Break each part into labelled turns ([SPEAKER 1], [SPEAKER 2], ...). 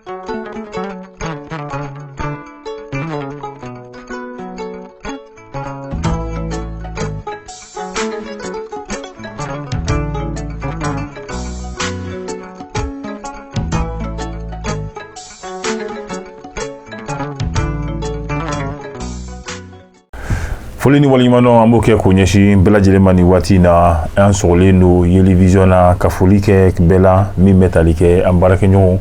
[SPEAKER 1] Foli ni walimano amboke kunyeshi bela jelemani wati na ansole no yelivision na kafolike bela mi metalike ambarake nyo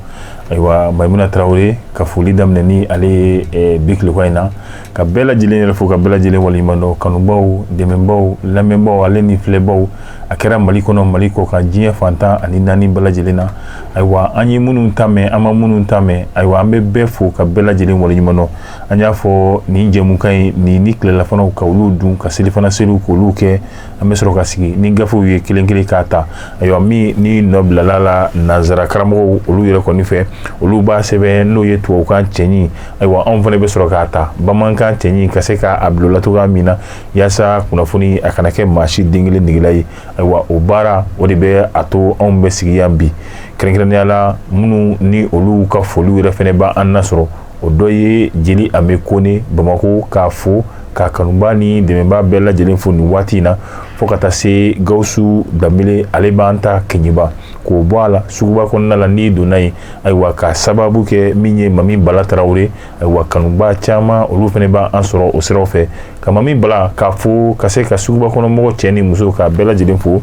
[SPEAKER 1] aywa Maimuna Traoré kafoli damneni ale bikle kwaina ka bela jelen fo ka bela jelen walimano kanubaw demembaw lamembaw ale ni flebaw akera maliko ka jiya fanta ani nani bela jelena aywa anyi munun tame ama munun tame aywa ambe befo ka bela jelen walimano anya fo ni jemu kai ni nikle la fana ka ulu ka selifana selu ko luke amesro ka sigi ni gafo ye kelenkele kata aywa mi ni nobla lala nazara karamo ulu yere ko ni fe ulu ba sebe no yetu ka chenyi aywa on fane be soro kata bamanka chenyi kaseka abdullah to gamina yasa kuna funi akanake mashi dingile ndigilai aywa obara odibe ato on be sigi yambi kelenkele ala munu ni ulu ka folu yere fene ba annasro odoye jeli amekone bamako ka fo ka kanubani dememba bela jelen fo ni watina fokata se gausu damile alebanta kenyiba ko bwala suguba konna la ni donai aywa ka sababu ke minye mami bala Traoré aywa kanuba chama olu fene ba ansoro osrofe ka mami bala ka fo ka se ka suguba kono mo cheni muso ka bela jelen fo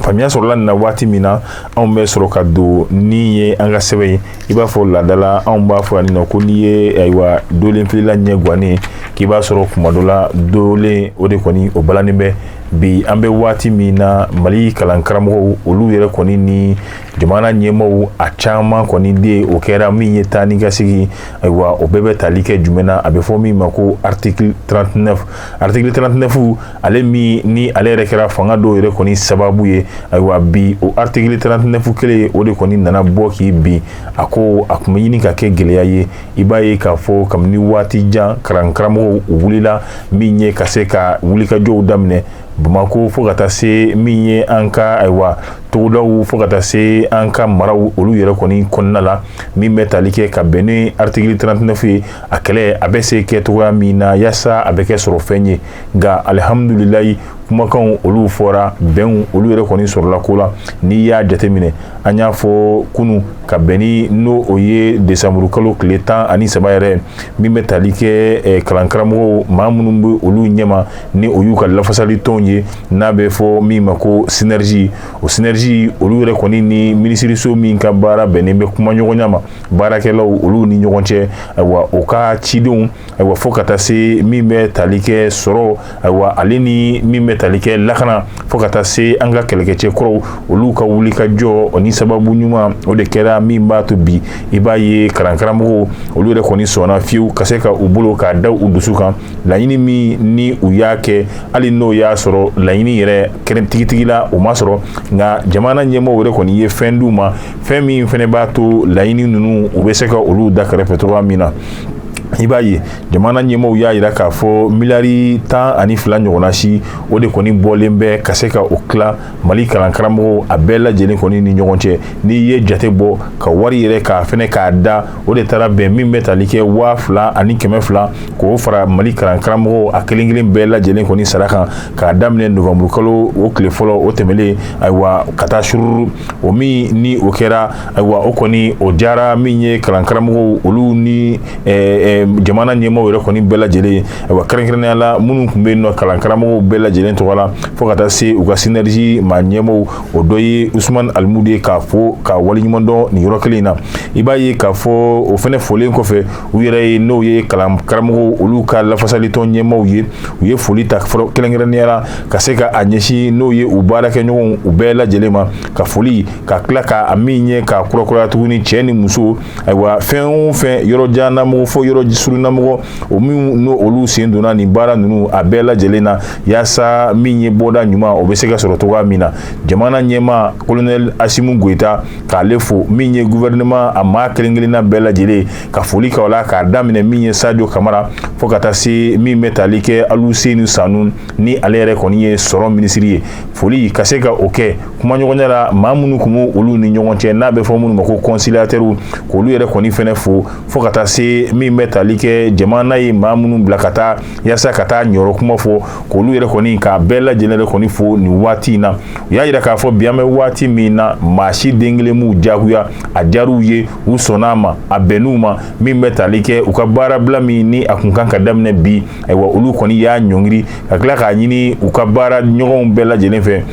[SPEAKER 1] famia sur la na wati mina on be sur ka do niye anga sebe iba fo la dala on ba fo ani no ko niye aywa dole mfili la nyegwane ki ba sur kuma dola dole ode koni o balani be bi ambe wati mina mali kalankaramo olu yere koni ni jamana nyemo a chama koni de o kera minye tani gasigi aywa o bebe talike jumena abe fo mi mako article 39 ale mi ni ale rekera fanga do yere koni sababu ye aywa bi o article 39 kele o de koni nana boki bi ako akumyini ka ke geleya ye ibaye ka fo kamni wati jan kalankaramo wulila minye kaseka wulika jo damne Bamako fo kata se minye anka aywa tolaw fo kata se anka maraw olu yere koni konnala mi metalike ka bene article 39 akele abese ke towa mina yasa abeke soro fenye ga alhamdulillah kuma kan olu fora ben olu yere koni soro la kola ni ya jatemine anya fo kunu ka beni no oye décembre kalo kletan ani sabayere mi metalike kalankramo mamunumbu olu nyema ni oyuka la fasali tonye na be fo mi mako synergie olu yere koni ni ministre so mi ka bara benembe kuma nyogonyama barakela olu ni nyogonche wa oka chidon wa fokata se mi metalike soro wa aleni mi metalike lakana fokata se anga kelkeche kro olu ka wuli ka jo oni sababu nyuma o de kera mi mbatu bi ibaye karankaramo olu yere koni sona fiu kaseka ubulo ka daw udusuka la yini mi ni uyake ali no ya soro la yini yere keren tigila o masoro nga jamana nyemo wore koni ye fenduma femi fene bato la yini nunu ubeseka olu dakare petroa mina ibaye jamana nyemo ya ira ka fo milari ta ani fla nyogona shi o de koni bolembe kaseka okla mali kalankaramo abela jeni koni ni nyogonche ni ye jate bo ka wari ire ka fene ka da o de tara be mi metalike wa fla ani keme fla ko fara mali kalankaramo akelingilin bela jeni koni saraka ka damne novembre kalo o kle folo o temele aywa kata shuru o mi ni okera aywa o koni o jara minye kalankaramo olu ni jamana nyemo were koni bela jele wa krenkrene ala munu kumbe no kalankaramo bela jele to wala fokata se uga synergie ma nyemo odoyi Usman Almudi ka fo ka wali nyimondo ni rokelina ibaye ka fo o fene fole ko fe uyere no ye kalankaramo uluka la fasali to nyemo ye foli ta fo krenkrene ala ka se ka anyeshi no ye ubara ke nyon ubela jele ma ka foli ka klaka aminye ka kurokura tuguni cheni muso aywa fen yoro jana mo fo yoro suruna mo o mi no olu senduna ni bara nunu abela jelena yasa minye boda nyuma obeseka soro toga mina jamana nyema colonel Asimu Goita ka lefo minye gouvernement ama kelengelina bela jele ka foli ka wala ka damine minye Sadio Kamara fokata si mi metalike alu senu sanun ni alere koniye soro ministrie foli kaseka oke kuma ɲɔgɔnya la maa minnu kun b'u olu ni ɲɔgɔn cɛ n'a bɛ fɔ minnu ma ko conciliateur k'olu yɛrɛ kɔni fɛnɛ fo ka taa se min bɛ tali kɛ jamana ye maa minnu bila ka taa yaasa ka taa ɲɔrɔ kuma fɔ k'olu yɛrɛ kɔni k'a bɛɛ lajɛlen kɔni fo nin waati in na u y'a yira k'a fɔ bi an bɛ waati min na maa si den kelen m'u jagoya a diyar'u ye u sɔnn'a ma a bɛnn'u ma min bɛ tali kɛ u ka baarabila min ni a kun kan ka daminɛ bi ayiwa olu kɔni y'a ɲɔngiri ka tila k'a ɲini u ka baara ɲɔgɔnw bɛɛ lajɛlen fɛ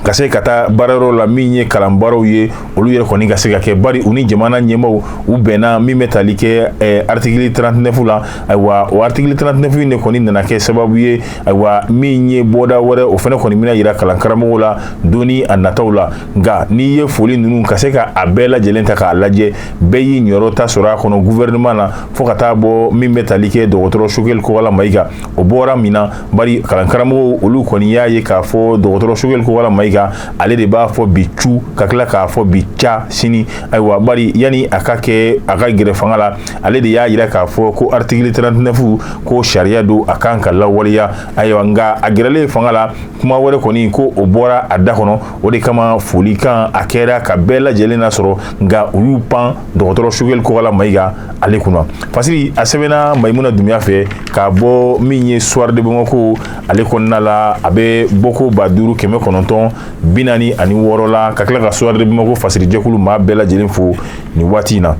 [SPEAKER 1] ka se ka taa baarayɔrɔ la min ye kalan baaraw ye olu yɛrɛ kɔni ka se ka kɛ bari u ni jamana ɲɛmaaw u bɛnna min bɛ tali kɛ article 39 la ayiwa o article 39 in de kɔni nana kɛ sababu ye ayiwa min ye bɔda wɛrɛ o fɛnɛ kɔni bɛna yira kalan karamɔgɔw la doni a nataw la nka n'i ye foli ninnu ka se ka a bɛɛ lajɛlen ta k'a lajɛ bɛɛ y'i ɲɔrɔ ta sɔrɔ a kɔnɔ gouvernement na fo ka taa bɔ min bɛ tali kɛ dɔgɔtɔrɔ Sogɛl Kɔgala Mayiga o bɔra min na bari kalan karamɔgɔw olu kɔni y'a ye k'a fɔ dɔgɔtɔrɔ Sogɛl Kɔgala Mayiga ale de b'a fɔ bi cu ka tila k'a fɔ bi ca sini ayiwa bari yani a ka kɛ a ka gɛrɛ fanga la ale de y'a yira k'a fɔ ko article 39 ko sariya don a kan ka lawaleya ayiwa nka a gɛrɛlen fanga la kuma wɛrɛ kɔni ko o bɔra a da kɔnɔ o de kama folikan a kɛra ka bɛɛ lajɛlen nasɔrɔ nka u y'u pan dɔgɔtɔrɔ Sogɛl Kɔgala Mayiga ale kunna fasiri a sɛbɛnna Mayimuna Dunbiya fɛ k'a bɔ min ye soir de Bamako ale kɔnɔna la a bɛ bɔko 5946 la ka tila ka soir de Bamako fasiri jɛkulu maa bɛɛ lajɛlen fo nin waati in na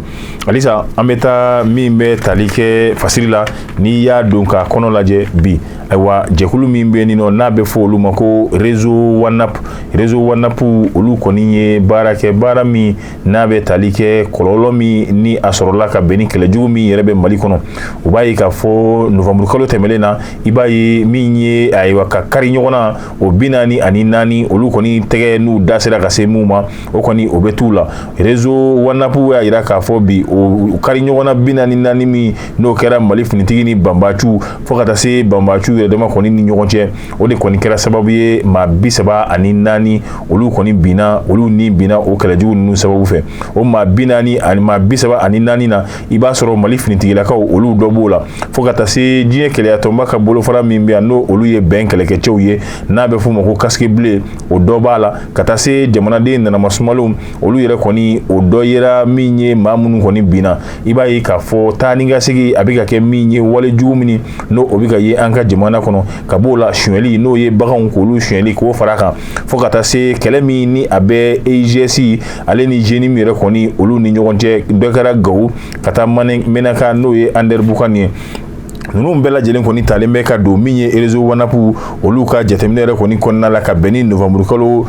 [SPEAKER 1] halisa an bɛ taa min bɛ tali kɛ fasiri la n'i y'a don ka kɔnɔ lajɛ bi ayiwa jɛkulu min bɛ nin nɔ n'a bɛ fɔ olu ma ko réseau WANAP olu kɔni ye baara kɛ baara min n'a bɛ tali kɛ kɔlɔlɔ min ni a sɔrɔla ka bɛn ni kɛlɛjugu min yɛrɛ bɛ Mali kɔnɔ u b'a ye k'a fɔ novembre kalo tɛmɛlen na i b'a ye min ye ayiwa ka kari ɲɔgɔn na o 44 olu kɔni tɛgɛ n'u da sera ka se mun ma o kɔni o bɛ t'u la réseau WANAP y'a yira k'a fɔ bi o kari ɲɔgɔn na 44 min n'o kɛra Mali finitigi ni banbaaciw fo ka taa se banbaaciw yɛrɛ dama kɔni ni ɲɔgɔn cɛ o de kɔni kɛra sababu ye maa 34 olu kɔni binna olu ni binna o kɛlɛjugu ninnu sababu fɛ o maa 40 ani maa 34 na i b'a sɔrɔ Mali finitigilakaw olu dɔ b'o la fo ka taa se diɲɛ kɛlɛyatɔnba ka bolofara min bɛ yan n'o olu ye bɛn kɛlɛkɛcɛw ye n'a bɛ f'o ma ko casque bleu o dɔ b'a la ka taa se jamanaden nanama sumalenw olu yɛrɛ kɔni o dɔ yera min ye maa minnu kɔni binna i b'a ye k'a fɔ taa ni ka segin a bɛ ka kɛ min ye walejugu min n'o o bɛ ka ye an ka jamana kɔnɔ ka b'o la sonyɛli n'o ye baganw k'olu sonyɛli k'o fara kan fo ka taa se kɛlɛ min ni a bɛ EIGS ale ni jeni min yɛrɛ kɔni olu ni ɲɔgɔn cɛ dɔ kɛra Gawo ka taa Menaka n'o ye Ander Bukani ye ninnu bɛɛ lajɛlen kɔni talen bɛ ka don min ye réseau WANAP olu ka jateminɛ yɛrɛ kɔni kɔnɔna la ka bɛn ni novembre kalo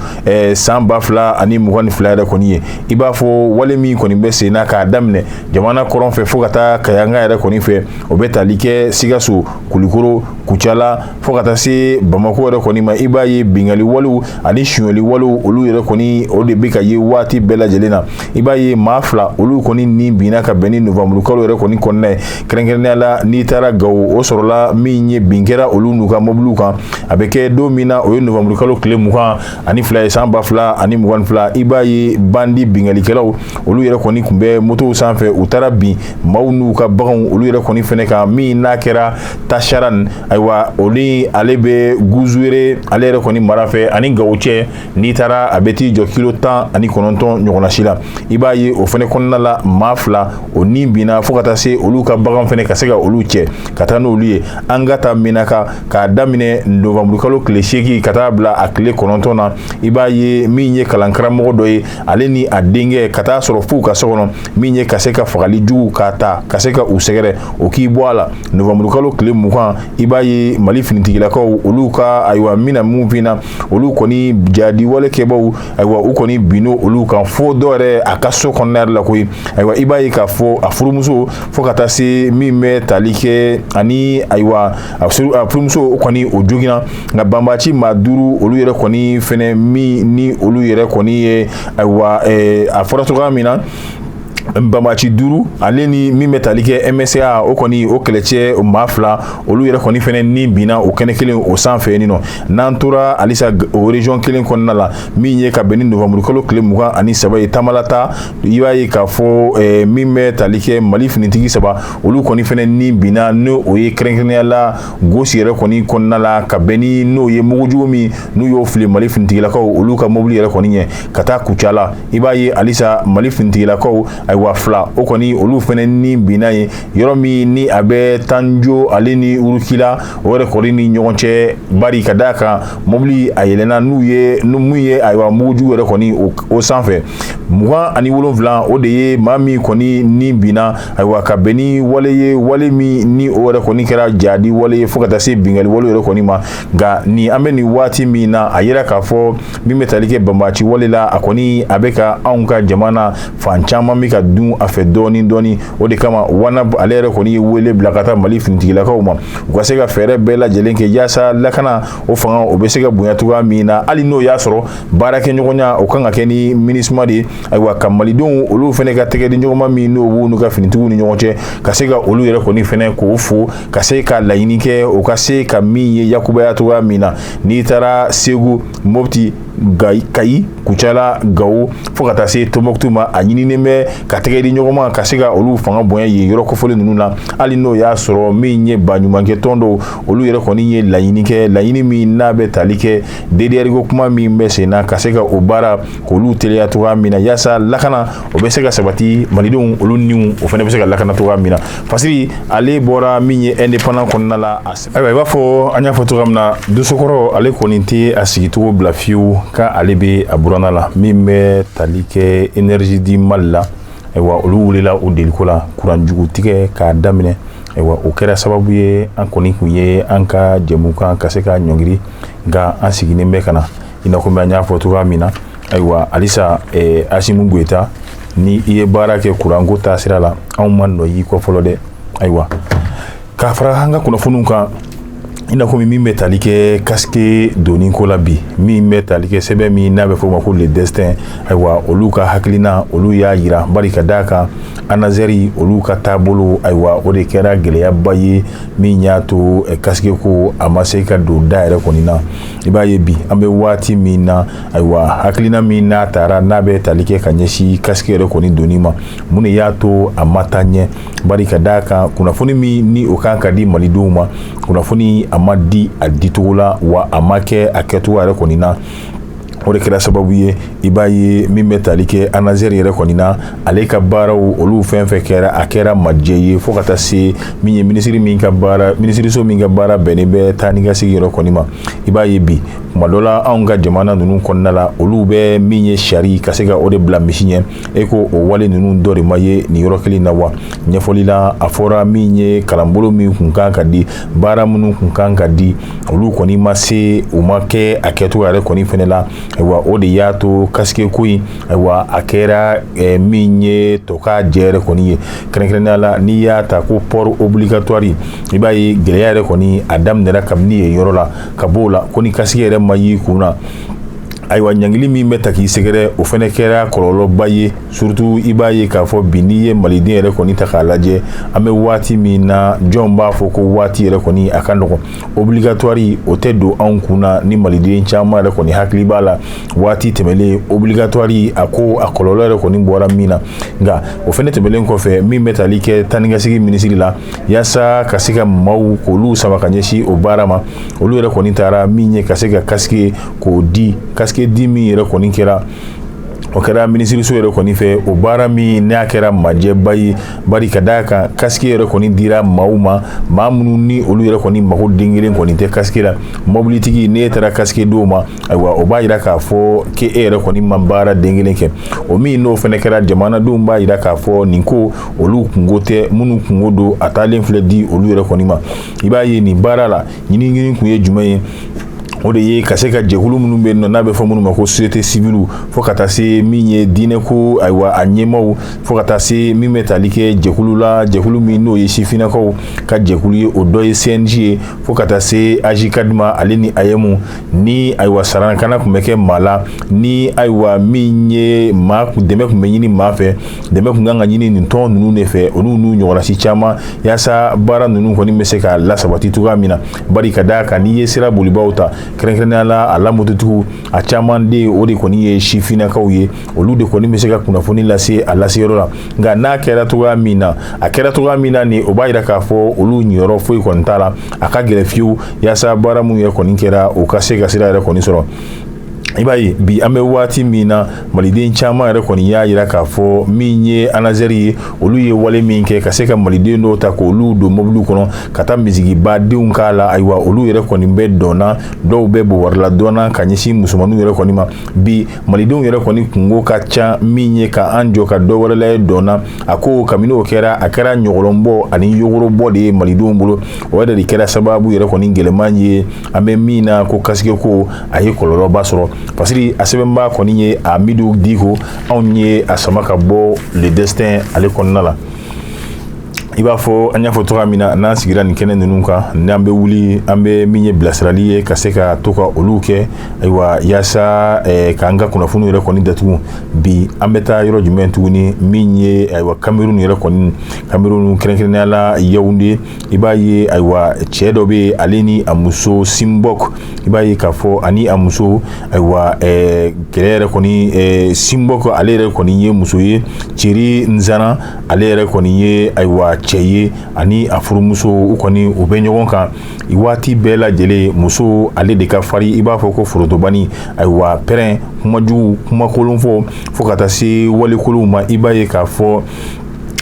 [SPEAKER 1] san 2022 yɛrɛ kɔni ye i b'a fɔ wale min kɔni bɛ sen na k'a daminɛ jamana kɔrɔn fɛ fo ka taa Kayanga yɛrɛ kɔni fɛ o bɛ tali kɛ Sikaso Kulikoro Kucala fo ka taa se Bamako yɛrɛ kɔni ma i b'a ye bingali walew ani suɲɛli walew olu yɛrɛ kɔni o de bɛ ka ye waati bɛɛ lajɛlen na i b'a ye maa 2 olu kɔni ni binna ka bɛn ni novembre kalo yɛrɛ kɔni kɔnɔna ye kɛrɛnkɛrɛnnenya la n'i taara Gawo o sɔrɔla min ye bin kɛra olu n'u ka mobiliw kan a bɛ kɛ don min na o ye novembre kalo tile 22 ye san 2022 i b'a ye bandi bingalikɛlaw olu yɛrɛ kɔni tun bɛ motow sanfɛ u taara bin maaw n'u ka baganw olu yɛrɛ kɔni fɛnɛ kan min n'a kɛra Tasharan ayiwa ale bɛ Guzwere ale yɛrɛ kɔni mara fɛ ani Gawo cɛ n'i taara a bɛ t'i jɔ kilo 19 ɲɔgɔnna si la i b'a ye o fɛnɛ kɔnɔna la maa 2 o ni binna fo ka taa se olu ka bagan fɛnɛ ka se ka olu cɛ ka taa n'olu ye an ka taa Menaka k'a daminɛ novembre kalo tile 8 ka taa bila a tile 9 na i b'a ye min ye kalan karamɔgɔ dɔ ye ale ni a denkɛ ka taa sɔrɔ f'u ka so kɔnɔ min ye ka se ka fagali jugu k'a ta ka se ka u sɛgɛrɛ o k'i bɔ a la novembre kalo tile 20 i b'a ye Mali finitigilakaw olu ka ayiwa mina mun finna olu kɔni jadi wale kɛbaw ayiwa u kɔni binno olu kan fo dɔ yɛrɛ a ka so kɔnɔna la koyi ayiwa i b'a ye k'a fɔ a furumuso fo ka taa se min bɛ tali kɛ ani ayiwa a furumuso kɔni o joginna nka banbaaci maa 5 olu yɛrɛ kɔni fɛnɛ min ni olu yɛrɛ kɔni ye ayiwa a fɔra cogoya min na Mbamachi duru ale ni min bɛ tali kɛ MSA o kɔni o kɛlɛcɛ maa fila olu yɛrɛ kɔni fɛnɛ ni binna o kɛnɛ kelen o sanfɛ yen nɔ n'an tora alisa o région kelen kɔnɔna la min ye ka bɛn ni novembre kalo tile 23 ye Tamalata i b'a ye k'a fɔ min bɛ tali kɛ Mali finitigi saba olu kɔni fɛnɛ ni binna n'o o ye kɛrɛnkɛrɛnnenya la gosi yɛrɛ kɔni kɔnɔna la ka bɛn ni n'o ye mugujugu min n'u y'o fili Mali finitigilakaw olu ka mobili yɛrɛ kɔni ɲɛ ka taa Kucala i b'a ye alisa Mali finitigilakaw wa fila o kɔni olu fɛnɛ ni binna ye yɔrɔ min ni a bɛ Tanjo ale ni Urukila o yɛrɛ kɔni ni ɲɔgɔn cɛ bari ka d'a kan mobili a yɛlɛnna mun ye ayiwa mugujugu yɛrɛ kɔni o sanfɛ 27 o de ye maa min kɔni ni binna ayiwa ka bɛn ni wale ye wale min ni o yɛrɛ kɔni kɛra jadi wale ye fo ka taa se bingali wale yɛrɛ kɔni ma nka ni an bɛ nin waati min na a yira k'a fɔ min bɛ tali kɛ banbaci wale la a kɔni a bɛ ka anw ka jamana fan caman bɛ ka dun a fɛ dɔɔni o de kama WANAB ale yɛrɛ kɔni ye wele bila ka taa Mali finitigilakaw ma u ka se ka fɛɛrɛ bɛɛ lajɛlen kɛ yaasa lakana o fanga o bɛ se ka bonya cogoya min na hali n'o y'a sɔrɔ baarakɛɲɔgɔnya o kan ka kɛ ni MINUSMA de ayiwa ka malidenw olu fɛnɛ ka tɛgɛ di ɲɔgɔnma min n'o b'u n'u ka finitigiw ni ɲɔgɔn cɛ ka se ka olu yɛrɛ kɔni fɛnɛ k'o fo ka se ka laɲini kɛ o ka se ka min ye yakubaya cogoya min na n'i taara Segu Mopti Kayi Kucala Gawo fo ka taa se Tombouctou ma a ɲininen bɛ ka tɛgɛ di ɲɔgɔn ma ka se ka olu fanga bonya ye yɔrɔ kofɔlen ninnu na hali n'o y'a sɔrɔ min ye baɲumankɛ tɔn dɔw olu yɛrɛ kɔni ye laɲini kɛ laɲini min n'a bɛ tali kɛ DDR ko kuma min bɛ sen na ka se ka o baara k'olu teliya cogoya min na yaasa lakana o bɛ se ka sabati malidenw olu niw o fana bɛ se ka lakana cogoya min na Fasiri ale bɔra min ye indépendant kɔnɔna la ayiwa i b'a fɔ an y'a fɔ cogoya min na dosokɔrɔ ale kɔni tɛ a sigicogo bila fiyewu ka ale bɛ a buranna la min bɛ tali kɛ énergie di Mali la ayiwa olu wulila o deliko la kuranjugu tigɛ k'a daminɛ ayiwa o kɛra sababu ye an kɔni kun ye an ka jɛmukan ka se ka ɲɔngiri nka an sigilen bɛ ka na i n'a komi an y'a fɔ cogoya min na ayiwa halisa Asimu Goyita ni i ye baara kɛ kuranko taa sira la anw ma nɔ y'i kɔ fɔlɔ dɛ ayiwa k'a fara an ka kunnafoniw kan i n'a komi min bɛ tali kɛ casque donni ko la bi min bɛ tali kɛ sɛbɛn min n'a bɛ fɔ o ma ko le destin ayiwa olu ka hakilina olu y'a yira bari ka d'a kan anazɛri olu ka taabolo ayiwa o de kɛra gɛlɛyaba ye min y'a to casque ko a ma se ka don da yɛrɛ kɔni na i b'a ye bi an bɛ waati min na ayiwa hakilina min n'a taara n'a bɛ tali kɛ ka ɲɛsin casque yɛrɛ kɔni donni ma mun de y'a to a ma taa ɲɛ bari ka d'a kan kunnafoni min ni o kan ka di malidenw ma kunnafoni a ma di a dicogo la wa a ma kɛ a kɛcogo yɛrɛ kɔni na o de kɛra sababu ye i b'a ye min bɛ tali kɛ anazɛri yɛrɛ kɔni na ale ka baaraw olu fɛn fɛn kɛra a kɛra majɛ ye fo ka taa se min ye minisiriso min ka baara bɛnnen bɛ taa ni ka segi yɛrɛ kɔni ma i b'a ye bi kuma dɔ la anw ka jamana ninnu kɔnɔna la olu bɛ min ye sari ka se ka o de bila misi ɲɛ e ko o wale ninnu dɔ de ma ye nin yɔrɔ kelen na wa ɲɛfɔli la a fɔra min ye kalanbolo min kun kan ka di baara minnu kun kan ka di olu kɔni ma se u ma kɛ a kɛcogo yɛrɛ kɔni fɛnɛ la ayiwa o de y'a to casque ko in ayiwa a kɛra min ye tɔ ka jɛ yɛrɛ kɔni ye kɛrɛnkɛrɛnnenya la n'i y'a ta ko port obligatoire i b'a ye gɛlɛya yɛrɛ kɔni a daminɛra kabini yen yɔrɔ la ka b'o la ko ni casque yɛrɛ ma y'i kun na ayiwa ɲangili min bɛ ta k'i sɛgɛrɛ o fɛnɛ kɛra kɔlɔlɔba ye surtout i b'a ye k'a fɔ bi n'i ye maliden yɛrɛ kɔni ta k'a lajɛ an bɛ waati min na jɔn b'a fɔ ko waati yɛrɛ kɔni a ka nɔgɔn obligatoire o tɛ don anw kun na ni maliden caman yɛrɛ kɔni hakili b'a la waati tɛmɛlen obligatoire a ko a kɔlɔlɔ yɛrɛ kɔni bɔra min na nka o fɛnɛ tɛmɛlen kɔfɛ min bɛ tali kɛ taa ni ka segin minisiri la yaasa ka se ka maaw k'olu sama ka ɲɛsin o baara ma olu yɛrɛ kɔni taara min ye ka se ka casque k'o di casque di min yɛrɛ kɔni kɛra o kɛra minisiriso yɛrɛ kɔni fɛ o baara min n'a kɛra majɛba ye bari ka d'a kan casque yɛrɛ kɔni dira maaw ma maa minnu ni olu yɛrɛ kɔni mago den kelen kɔni tɛ casque la mobilitigi n'e taara casque d'o ma ayiwa o b'a yira k'a fɔ k'e yɛrɛ kɔni ma baara den kelen kɛ o min n'o fɛnɛ kɛra jamanadenw b'a yira k'a fɔ nin ko olu kungo tɛ minnu kungo don a taalen filɛ di olu yɛrɛ kɔni ma i b'a ye nin baara la ɲinini kun ye jumɛn ye o de ye ka se ka jɛkulu minnu bɛ n'a bɛ fɔ minnu ma ko société civile fo ka taa se min ye diinɛ ko ayiwa a ɲɛmaaw fo ka taa se min bɛ tali kɛ jɛkulu la jɛkulu min n'o ye sifinnakaw ka jɛkulu ye o dɔ ye CNJ ye fo ka taa se AJCAD ma ale ni AYEMU ni ayiwa sarankana tun bɛ kɛ maa la ni ayiwa min ye maa dɛmɛ tun bɛ ɲini maa fɛ dɛmɛ tun kan ka ɲini nin tɔn ninnu de fɛ olu n'u ɲɔgɔnnasi caman yaasa baara ninnu kɔni bɛ se ka lasabati cogoya min na bari ka d'a kan n'i ye sira bolibaw ta kɛrɛnkɛrɛnnenya la a lamototigiw a caman de o de kɔni ye sifinnakaw ye olu de kɔni bɛ se ka kunnafoni lase a laseyɔrɔ la nka n'a kɛra cogoya min na a kɛra cogoya min na nin o b'a yira k'a fɔ olu ɲiyɔrɔ foyi kɔni t'a la a ka gɛlɛn fiyewu yaasa baara mun yɛrɛ kɔni kɛra o ka se ka sira yɛrɛ kɔni sɔrɔ i b'a ye bi an bɛ waati min na maliden caman yɛrɛ kɔni y'a yira k'a fɔ min ye anazɛri ye olu ye wale min kɛ ka se ka maliden dɔw ta k'olu don mɔbiliw kɔnɔ ka taa misigibadenw k'a la ayiwa olu yɛrɛ kɔni bɛ dɔnna dɔw bɛ bɔ warila dɔnna ka ɲɛsin musomaninw yɛrɛ kɔni ma bi malidenw yɛrɛ kɔni kungo ka ca min ye ka an jɔ ka dɔ wɛrɛ layɛ dɔnna a ko kabini o kɛra a kɛra ɲɔgɔlɔnbɔ ani yogorobɔ de ye malidenw bolo o yɛrɛ de kɛra sababu yɛrɛ kɔni gɛlɛman ye an bɛ min na ko kasike ko a ye kɔlɔlɔba sɔrɔ parce que a sɛbɛnba kɔni ye Amidu Diko anw ye a sama ka bɔ le destin ale kɔnɔna la i b'a fɔ an y'a fɔ cogoya min na n'an sigira nin kɛnɛ ninnu kan n'an bɛ wuli an bɛ min ye bilasirali ye ka se ka to ka olu kɛ ayiwa yaasa k'an ka kunnafoniw yɛrɛ kɔni datugu bi an bɛ taa yɔrɔ jumɛn tuguni min ye ayiwa Cameroun yɛrɛ kɔni Cameroun kɛrɛnkɛrɛnnenya la Yaoundé i b'a ye ayiwa cɛ dɔ bɛ ale ni a muso Simbok i b'a ye k'a fɔ ani a muso ayiwa kɛlɛ yɛrɛ kɔni Simbok ale yɛrɛ kɔni ye muso ye Thierry Nzana ale yɛrɛ kɔni ye ayiwa cɛ ye ani a furumuso u kɔni u bɛ ɲɔgɔn kan i waati bɛɛ lajɛlen muso ale de ka fari i b'a fɔ ko forotobani ayiwa pɛrɛn kumajugu kumakolon fo ka taa se walekolonw ma i b'a ye k'a fɔ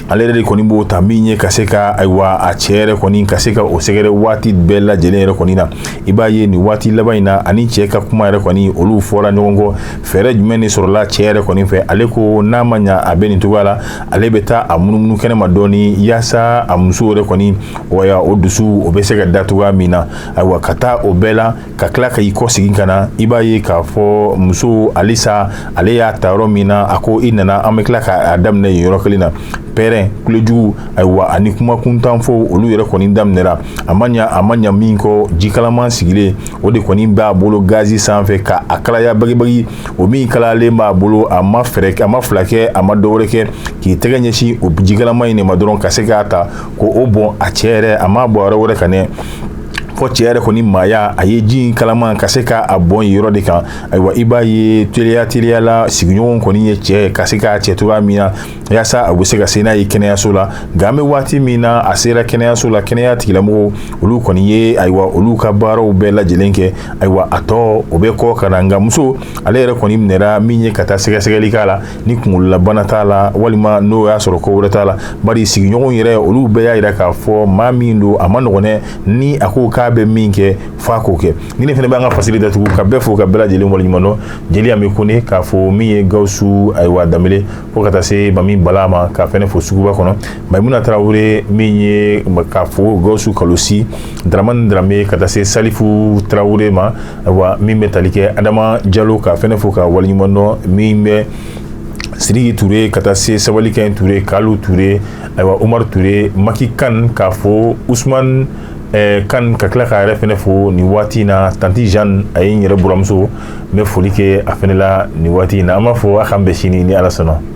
[SPEAKER 1] ale yɛrɛ de kɔni b'o ta min ye ka se ka ayiwa a cɛ yɛrɛ kɔni ka se ka o sɛgɛrɛ waati bɛɛ lajɛlen yɛrɛ kɔni na i b'a ye nin waati laban in na ani cɛ ka kuma yɛrɛ kɔni olu fɔra ɲɔgɔn kɔ fɛɛrɛ jumɛn de sɔrɔla cɛ yɛrɛ kɔni fɛ ale ko n'a ma ɲa a bɛ nin cogoya la ale bɛ taa a munumunu kɛnɛma dɔɔni yaasa a muso yɛrɛ kɔni o dusu o bɛ se ka da cogoya min na ayiwa ka taa o bɛɛ la ka tila ka i kɔ segin ka na i b'a ye k'a fɔ muso alisa ale y'a ta yɔrɔ min na a ko i nana an bɛ tila k'a daminɛ yen yɔrɔ kelen na pɛrɛn kulejugu ayiwa ani kuma kuntan fɔ olu yɛrɛ kɔni daminɛra a ma ɲa min kɔ jikalaman sigilen o de kɔni b'a bolo gazi sanfɛ ka a kalaya bagibagi o min kalayalen b'a bolo a ma fila kɛ a ma dɔwɛrɛ kɛ k'i tɛgɛ ɲɛsin o jikalaman in de ma dɔrɔn ka se k'a ta ko o bɔn a cɛ yɛrɛ a ma bɔ yɔrɔ wɛrɛ ka nɛ fɔ cɛ yɛrɛ kɔni maaya a ye ji in kalaman ka se k'a bɔn yen yɔrɔ de kan ayiwa i b'a ye teliya la sigiɲɔgɔn kɔni ye cɛ ka se k'a cɛ cogoya min na yaasa a bɛ se ka se n'a ye kɛnɛyaso la nka an bɛ waati min na a sera kɛnɛyaso la kɛnɛya tigilamɔgɔw olu kɔni ye ayiwa olu ka baaraw bɛɛ lajɛlen kɛ ayiwa a tɔ o bɛ kɔ ka na nka muso ale yɛrɛ kɔni minɛra min ye ka taa sɛgɛsɛgɛli k'a la ni kunkololabana t'a la walima n'o y'a sɔrɔ ko wɛrɛ t'a la bari sigiɲɔgɔnw yɛrɛ olu bɛɛ y'a yira k'a fɔ maa min don a ma nɔgɔn dɛ ni a ko k'a bɛ min kɛ f'a k'o kɛ ni ne fana b'an ka fasili datugu ka bɛɛ fo ka bɛɛ lajɛlen waleɲuman dɔn jeli an bɛ kone k'a fɔ min ye Gawusu ayiwa Danbele fo ka taa se Mami Bala ma k'a fɛnɛ fo suguba kɔnɔ Maimuna Tarawele min ye k'a fɔ Gawusu Kalosi Dramani Drame ka taa se Salifu Tarawele ma ayiwa min bɛ tali kɛ Adama Jalo k'a fɛnɛ fo ka waleɲuman dɔn min bɛ Sidiki Ture ka taa se Sabalikɛn Ture Kalu Ture ayiwa Umar Ture Maki Kan k'a fɔ Usman kan ka tila k'a yɛrɛ fɛnɛ fo nin waati in na tanti Jeanne a ye n yɛrɛ buramuso n bɛ foli kɛ a fɛnɛ la nin waati in na an b'a fɔ a k'an bɛn sini ni Ala sɔnna